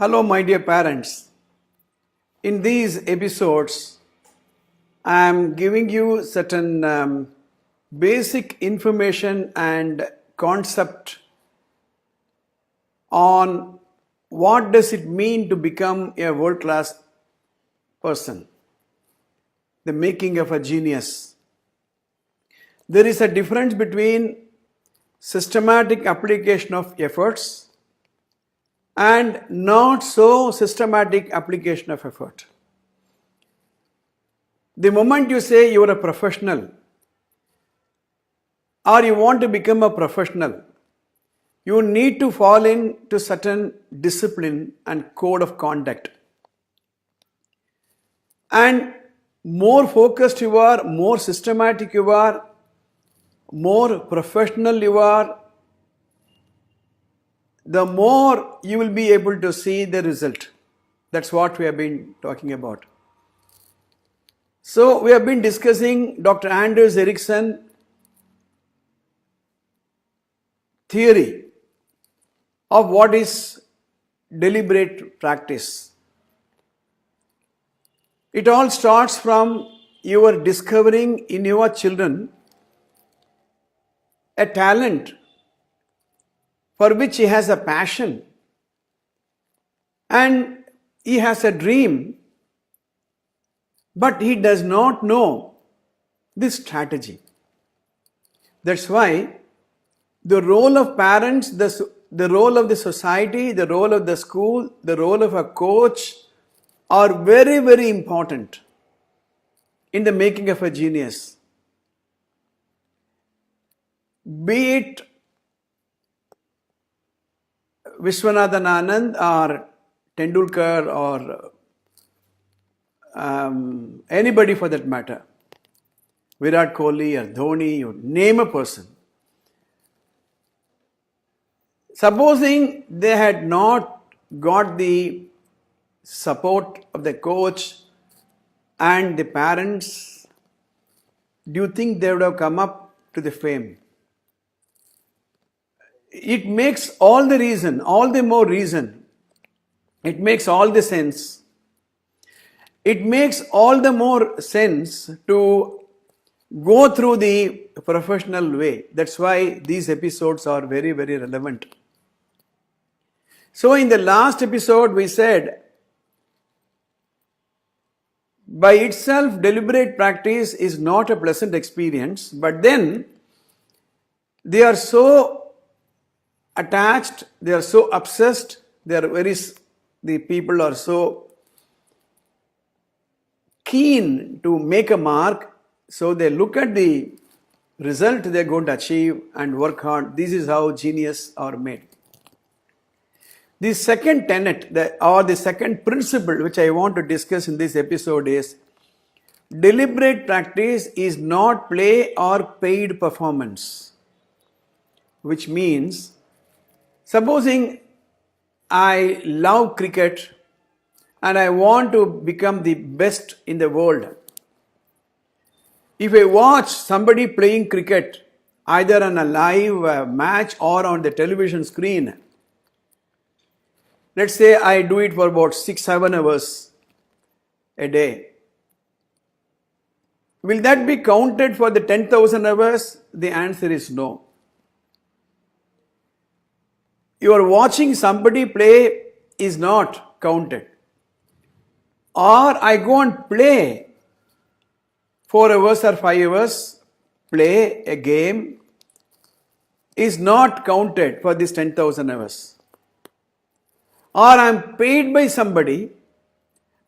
Hello, my dear parents. In these episodes, I am giving you certain basic information and concept on what does it mean to become a world-class person, the making of a genius. There is a difference between systematic application of efforts and not so systematic application of effort. The moment you say you are a professional or you want to become a professional, you need to fall into certain discipline and code of conduct. And more focused you are, more systematic you are, more professional you are, the more you will be able to see the result. That's what we have been talking about. So we have been discussing Dr. Anders Ericsson theory of what is deliberate practice. It all starts from your discovering in your children a talent for which he has a passion and he has a dream, but he does not know this strategy. That's why the role of parents, the role of the society, the role of the school, the role of a coach are very, very important in the making of a genius. Be it Viswanathan Anand or Tendulkar or anybody for that matter, Virat Kohli or Dhoni, you name a person. Supposing they had not got the support of the coach and the parents, do you think they would have come up to the fame? It makes all the more reason. It makes all the sense. It makes all the more sense to go through the professional way. That's why these episodes are very, very relevant. So in the last episode we said, by itself deliberate practice is not a pleasant experience, but then they are so attached, they are so obsessed, the people are so keen to make a mark, so they look at the result they are going to achieve and work hard. This is how genius are made. The second tenet or the second principle which I want to discuss in this episode is deliberate practice is not play or paid performance, which means supposing I love cricket and I want to become the best in the world. If I watch somebody playing cricket either on a live match or on the television screen, let's say I do it for about 6-7 hours a day. Will that be counted for the 10,000 hours? The answer is no. You are watching somebody play is not counted. Or I go and play 4 hours or 5 hours, play a game is not counted for this 10,000 hours. Or I am paid by somebody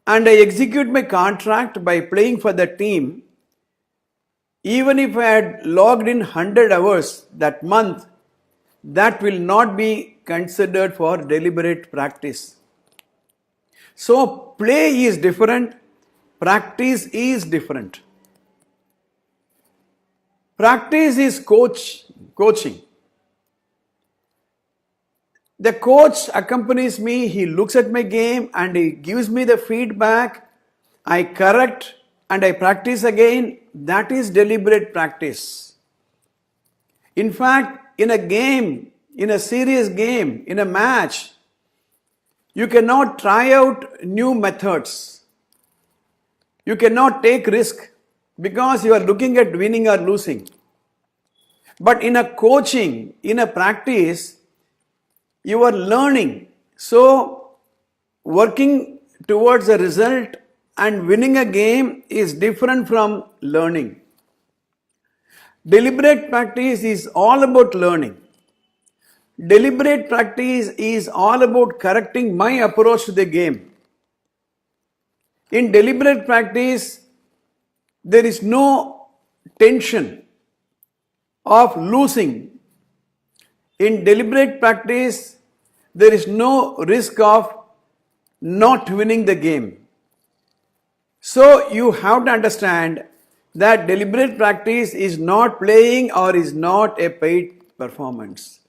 and I execute my contract by playing for the team. Even if I had logged in 100 hours that month, that will not be considered for deliberate practice. So play is different, practice is different. Practice is coaching. The coach accompanies me, he looks at my game and he gives me the feedback, I correct and I practice again. That is deliberate practice. In fact, in a game, in a serious game, in a match, You cannot try out new methods. You cannot take risk because you are looking at winning or losing. But in a coaching, in a practice, you are learning. So, working towards a result and winning a game is different from learning. Deliberate practice is all about learning. Deliberate practice is all about correcting my approach to the game. In deliberate practice, there is no tension of losing. In deliberate practice, there is no risk of not winning the game. So you have to understand that deliberate practice is not playing or is not a paid performance.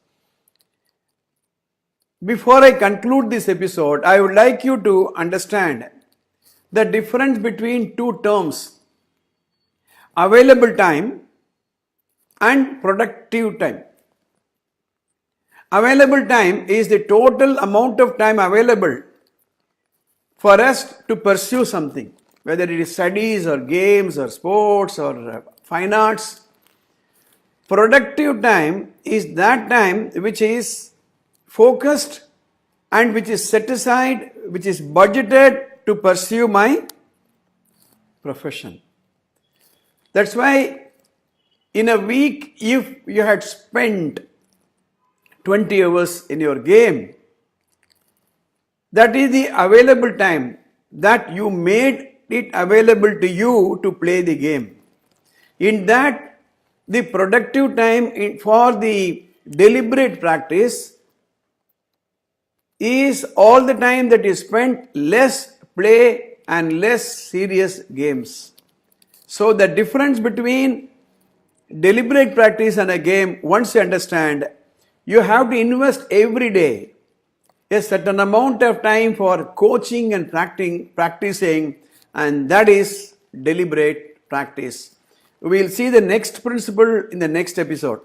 Before I conclude this episode, I would like you to understand the difference between two terms: available time and productive time. Available time is the total amount of time available for us to pursue something, whether it is studies or games or sports or fine arts. Productive time is that time which is focused and which is set aside, which is budgeted to pursue my profession. That's why in a week, if you had spent 20 hours in your game, that is the available time that you made it available to you to play the game. In that, the productive time for the deliberate practice is all the time that is spent less play and less serious games. So the difference between deliberate practice and a game, once you understand, you have to invest every day a certain amount of time for coaching and practicing, and that is deliberate practice. We will see the next principle in the next episode.